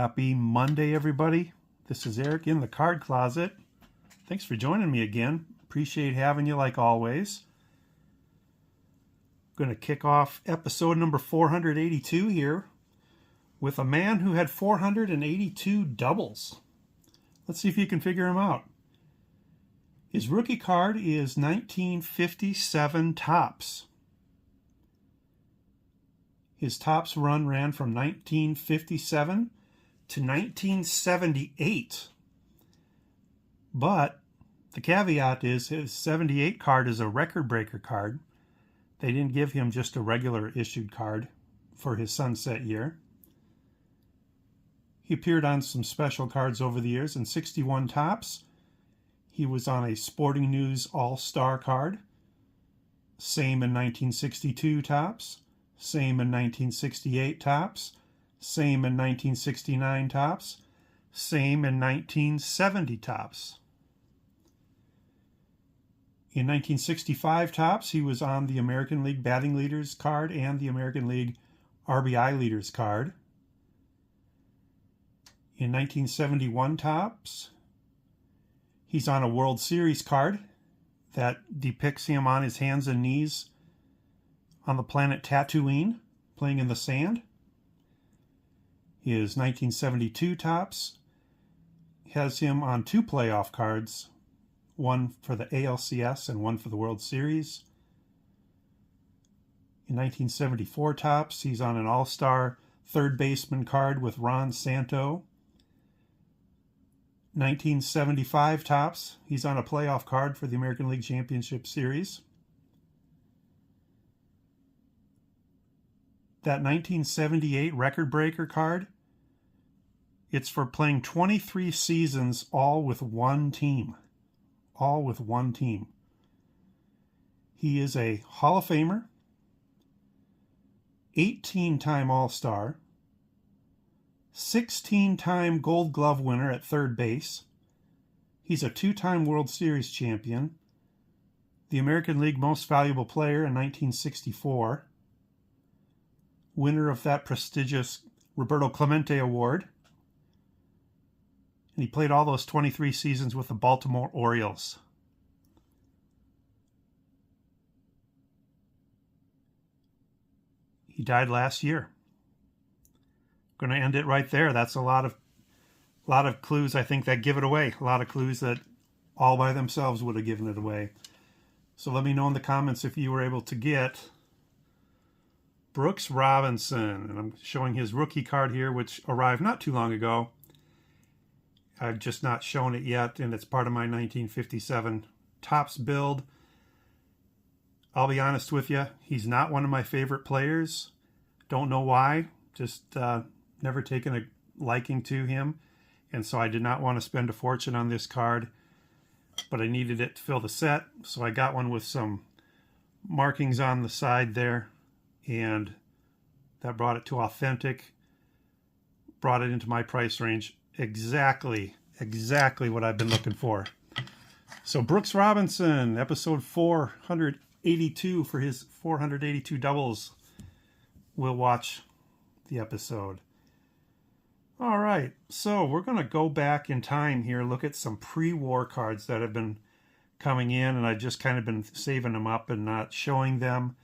Happy Monday, everybody. This is Eric in the Card Closet. Thanks for joining me again. Appreciate having you like always. I'm going to kick off episode number 482 here with a man who had 482 doubles. Let's see if you can figure him out. His rookie card is 1957 Topps. His Topps run ran from 1957 to 1978. But the caveat is his 78 card is a record breaker card. They didn't give him just a regular issued card for his sunset year. He appeared on some special cards over the years. In 61 Topps, he was on a Sporting News All-Star card. Same in 1962 Topps. Same in 1968 Topps. Same in 1969 Topps. Same in 1970 Topps. In 1965 Topps, he was on the American League Batting Leaders card and the American League RBI Leaders card. In 1971 Topps, he's on a World Series card that depicts him on his hands and knees on the planet Tatooine, playing in the sand. His 1972 Topps has him on two playoff cards, one for the ALCS and one for the World Series. In 1974 Topps, he's on an all-star third baseman card with Ron Santo. 1975 Topps, he's on a playoff card for the American League Championship Series. That 1978 record breaker card, it's for playing 23 seasons all with one team. All with one team. He is a Hall of Famer, 18-time All-Star, 16-time Gold Glove winner at third base. He's a 2-time World Series champion, the American League Most Valuable Player in 1964, winner of that prestigious Roberto Clemente Award. And he played all those 23 seasons with the Baltimore Orioles. He died last year. I'm going to end it right there. That's a lot of clues, I think, that give it away. A lot of clues that all by themselves would have given it away. So let me know in the comments if you were able to get Brooks Robinson. And I'm showing his rookie card here, which arrived not too long ago. I've just not shown it yet, and it's part of my 1957 Topps build. I'll be honest with you, he's not one of my favorite players. Don't know why. Just never taken a liking to him. And so I did not want to spend a fortune on this card. But I needed it to fill the set. So I got one with some markings on the side there. And that brought it to authentic. Brought it into my price range. Exactly what I've been looking for. So Brooks Robinson, episode 482 for his 482 doubles. We'll watch the episode. All right, so we're going to go back in time here, look at some pre-war cards that have been coming in, and I've just kind of been saving them up and not showing them.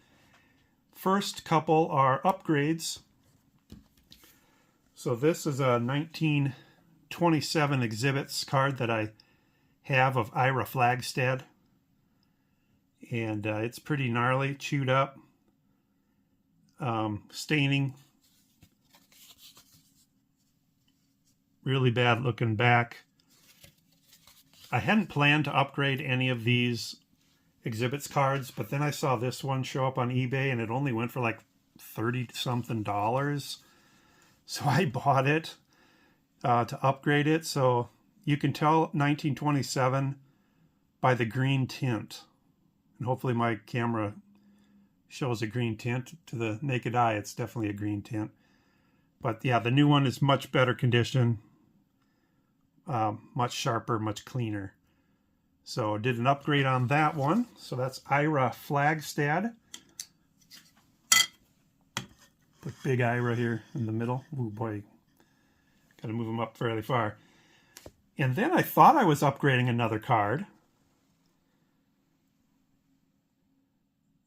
First couple are upgrades. So this is a 1927 exhibits card that I have of Ira Flagstad. And it's pretty gnarly, chewed up, staining, really bad looking back. I hadn't planned to upgrade any of these exhibits cards, but then I saw this one show up on eBay and it only went for like $30-something. So I bought it to upgrade it. So you can tell 1927 by the green tint. And hopefully my camera shows a green tint. To the naked eye, it's definitely a green tint. But yeah, the new one is much better condition. Much sharper, much cleaner. So I did an upgrade on that one. So that's Ira Flagstad. Put big Ira here in the middle. Oh boy. Got to move them up fairly far. And then I thought I was upgrading another card.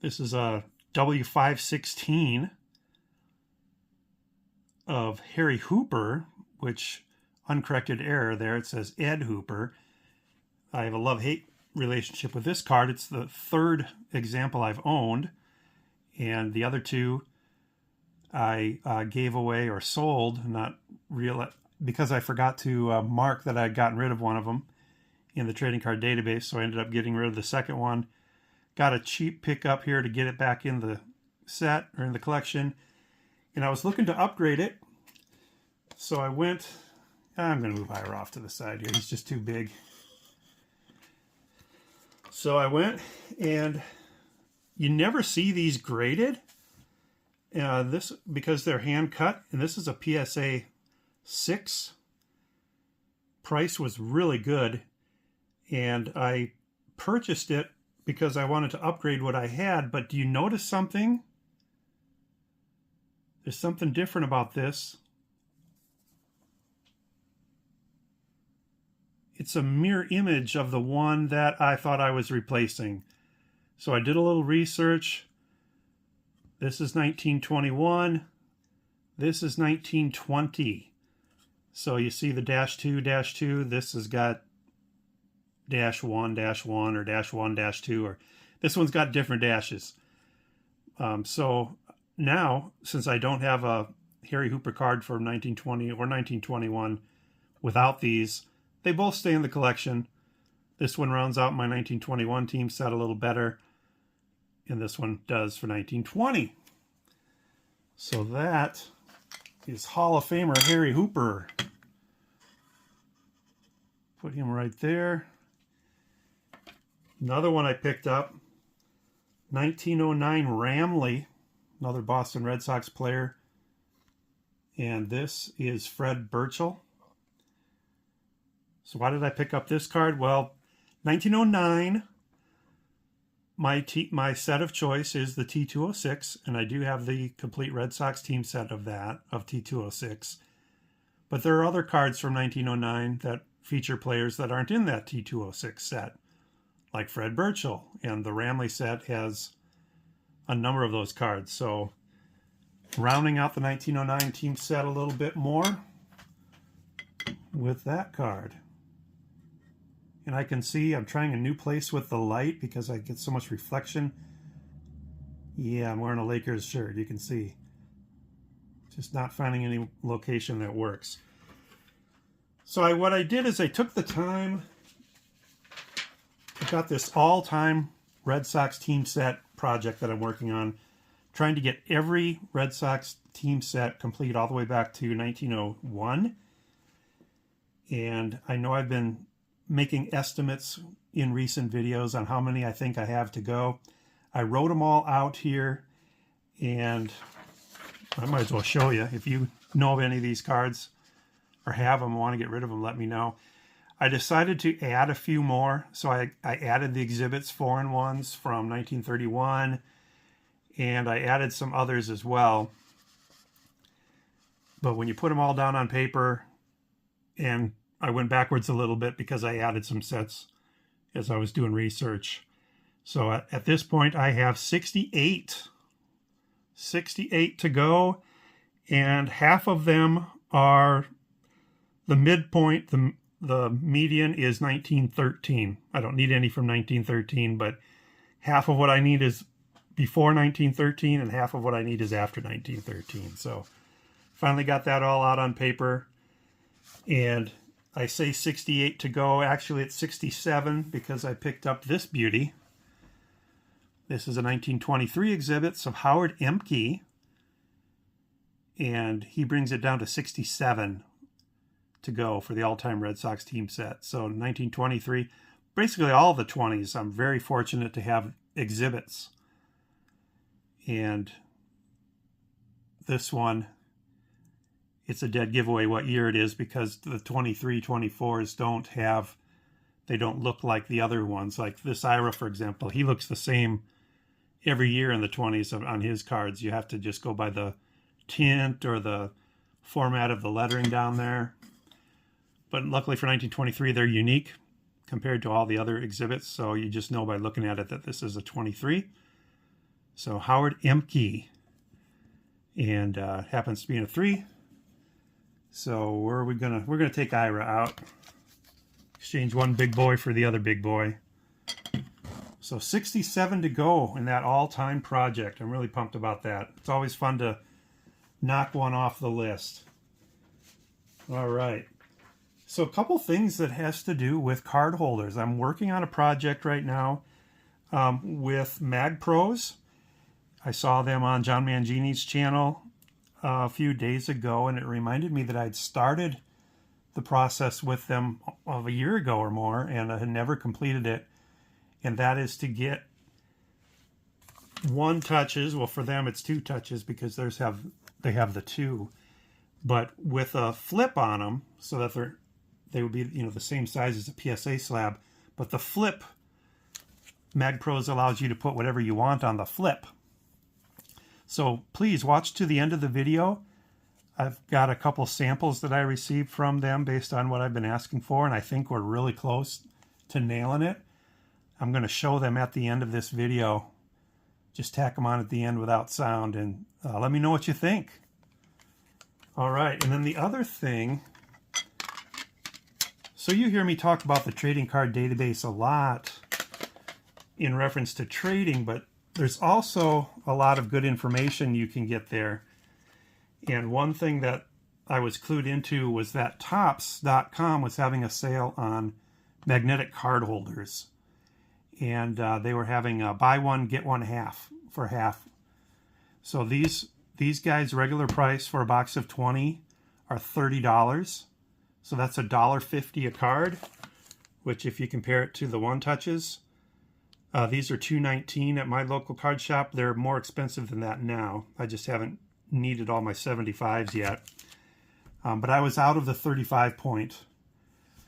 This is a W516 of Harry Hooper, which, uncorrected error there, it says Ed Hooper. I have a love-hate relationship with this card. It's the third example I've owned, and the other two I gave away or sold, not real, because I forgot to mark that I had gotten rid of one of them in the trading card database, so I ended up getting rid of the second one. Got a cheap pickup here to get it back in the set, or in the collection, and I was looking to upgrade it, so I went, I'm going to move Ira off to the side here, he's just too big. So I went, and you never see these graded, this because they're hand cut, and this is a PSA 6. Price was really good, and I purchased it because I wanted to upgrade what I had. But do you notice something? There's something different about this. It's a mirror image of the one that I thought I was replacing. So I did a little research. This is 1921. This is 1920. So you see the -2, this has got -1 or -1 or this one's got different dashes. So now, since I don't have a Harry Hooper card from 1920 or 1921 without these, they both stay in the collection. This one rounds out my 1921 team set a little better, and this one does for 1920. So that is Hall of Famer Harry Hooper. Put him right there. Another one I picked up, 1909 Ramley, another Boston Red Sox player. And this is Fred Burchell. So why did I pick up this card? Well, 1909, my set of choice is the T206, and I do have the complete Red Sox team set of that, of T206. But there are other cards from 1909 that feature players that aren't in that T206 set, like Fred Burchell, and the Ramley set has a number of those cards. So rounding out the 1909 team set a little bit more with that card. And I can see I'm trying a new place with the light because I get so much reflection. Yeah, I'm wearing a Lakers shirt, you can see. Just not finding any location that works. So what I did is I took the time, I got this all-time Red Sox team set project that I'm working on, trying to get every Red Sox team set complete all the way back to 1901. And I know I've been making estimates in recent videos on how many I think I have to go. I wrote them all out here, and I might as well show you. If you know of any of these cards or have them, want to get rid of them, let me know. I decided to add a few more, so I added the exhibits, foreign ones from 1931, and I added some others as well. But when you put them all down on paper, and I went backwards a little bit because I added some sets as I was doing research. So at this point, I have 68 to go, and half of them are the midpoint. The median is 1913. I don't need any from 1913, but half of what I need is before 1913, and half of what I need is after 1913. So finally got that all out on paper, and I say 68 to go. Actually, it's 67 because I picked up this beauty. This is a 1923 exhibit of Howard Emke, and he brings it down to 67 to go for the all-time Red Sox team set. So 1923, basically all the 20s, I'm very fortunate to have exhibits. And this one, it's a dead giveaway what year it is because the 23, 24s they don't look like the other ones. Like this Ira, for example, he looks the same every year in the 20s on his cards. You have to just go by the tint or the format of the lettering down there. But luckily for 1923, they're unique compared to all the other exhibits. So you just know by looking at it that this is a 23. So Howard Emke, and happens to be in a 3. So where are we gonna? We're gonna take Ira out. Exchange one big boy for the other big boy. So 67 to go in that all-time project. I'm really pumped about that. It's always fun to knock one off the list. All right. So a couple things that has to do with card holders. I'm working on a project right now with Mag Pros. I saw them on John Mangini's channel a few days ago, and it reminded me that I'd started the process with them of a year ago or more, and I had never completed it. And that is to get 1 touches. Well, for them it's 2 touches because they have the 2, but with a flip on them so that they would be the same size as a PSA slab. But the flip, Mag Pros allows you to put whatever you want on the flip. So please watch to the end of the video. I've got a couple samples that I received from them based on what I've been asking for, and I think we're really close to nailing it. I'm going to show them at the end of this video. Just tack them on at the end without sound, and let me know what you think. All right, and then the other thing, so you hear me talk about the trading card database a lot in reference to trading, but there's also a lot of good information you can get there. And one thing that I was clued into was that Topps.com was having a sale on magnetic card holders. And they were having a buy one, get one half for half. So these guys' regular price for a box of 20 are $30. So that's $1.50 a card, which if you compare it to the 1 touches, these are $2.19 at my local card shop. They're more expensive than that now. I just haven't needed all my 75s yet. But I was out of the 35 point.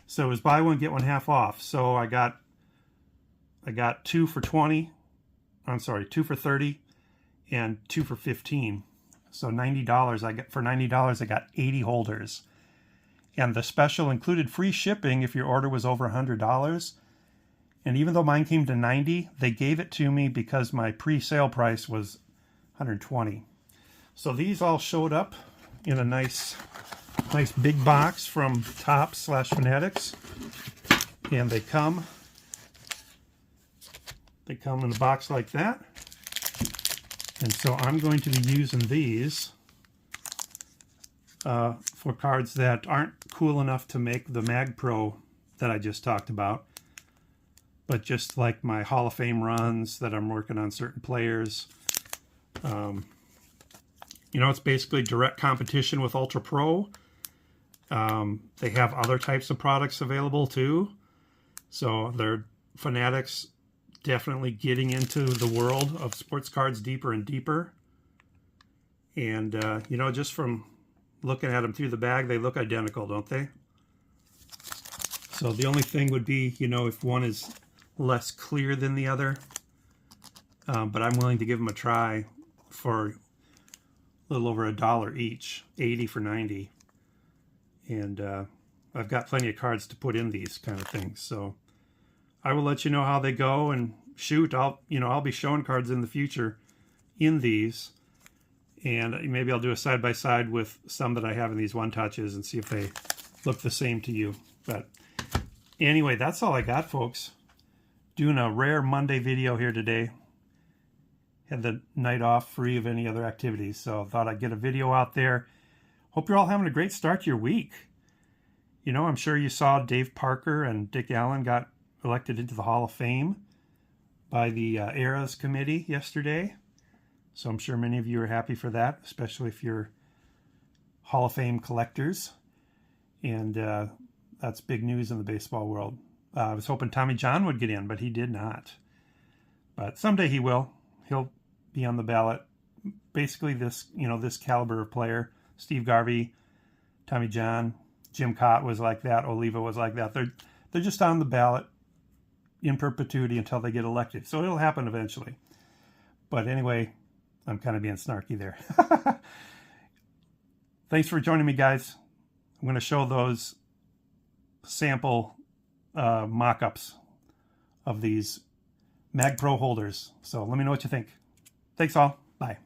So it was buy one, get one half off. So I got 2 for 20. I'm sorry, 2 for 30 and 2 for 15. So $90. For $90 I got 80 holders. And the special included free shipping if your order was over $100. And even though mine came to 90, they gave it to me because my pre-sale price was 120. So these all showed up in a nice big box from Topps/Fanatics, and they come in a box like that. And so I'm going to be using these for cards that aren't cool enough to make the Mag Pro that I just talked about, but just like my Hall of Fame runs that I'm working on certain players. It's basically direct competition with Ultra Pro. They have other types of products available too. So they're Fanatics definitely getting into the world of sports cards deeper and deeper. And, just from looking at them through the bag, they look identical, don't they? So the only thing would be, if one is less clear than the other. But I'm willing to give them a try for a little over $1 each, 80 for 90. And I've got plenty of cards to put in these kind of things. So I will let you know how they go, and shoot, I'll be showing cards in the future in these, and maybe I'll do a side-by-side with some that I have in these 1 touches and see if they look the same to you. But anyway, that's all I got, folks. Doing a rare Monday video here today. Had the night off free of any other activities, so I thought I'd get a video out there. Hope you're all having a great start to your week. I'm sure you saw Dave Parker and Dick Allen got elected into the Hall of Fame by the Eras Committee yesterday. So I'm sure many of you are happy for that, especially if you're Hall of Fame collectors. And that's big news in the baseball world. I was hoping Tommy John would get in, but he did not. But someday he will. He'll be on the ballot. Basically this caliber of player, Steve Garvey, Tommy John, Jim Cott was like that, Oliva was like that. They're just on the ballot in perpetuity until they get elected. So it'll happen eventually. But anyway, I'm kind of being snarky there. Thanks for joining me, guys. I'm going to show those sample mock-ups of these Mag Pro holders. So let me know what you think. Thanks all. Bye.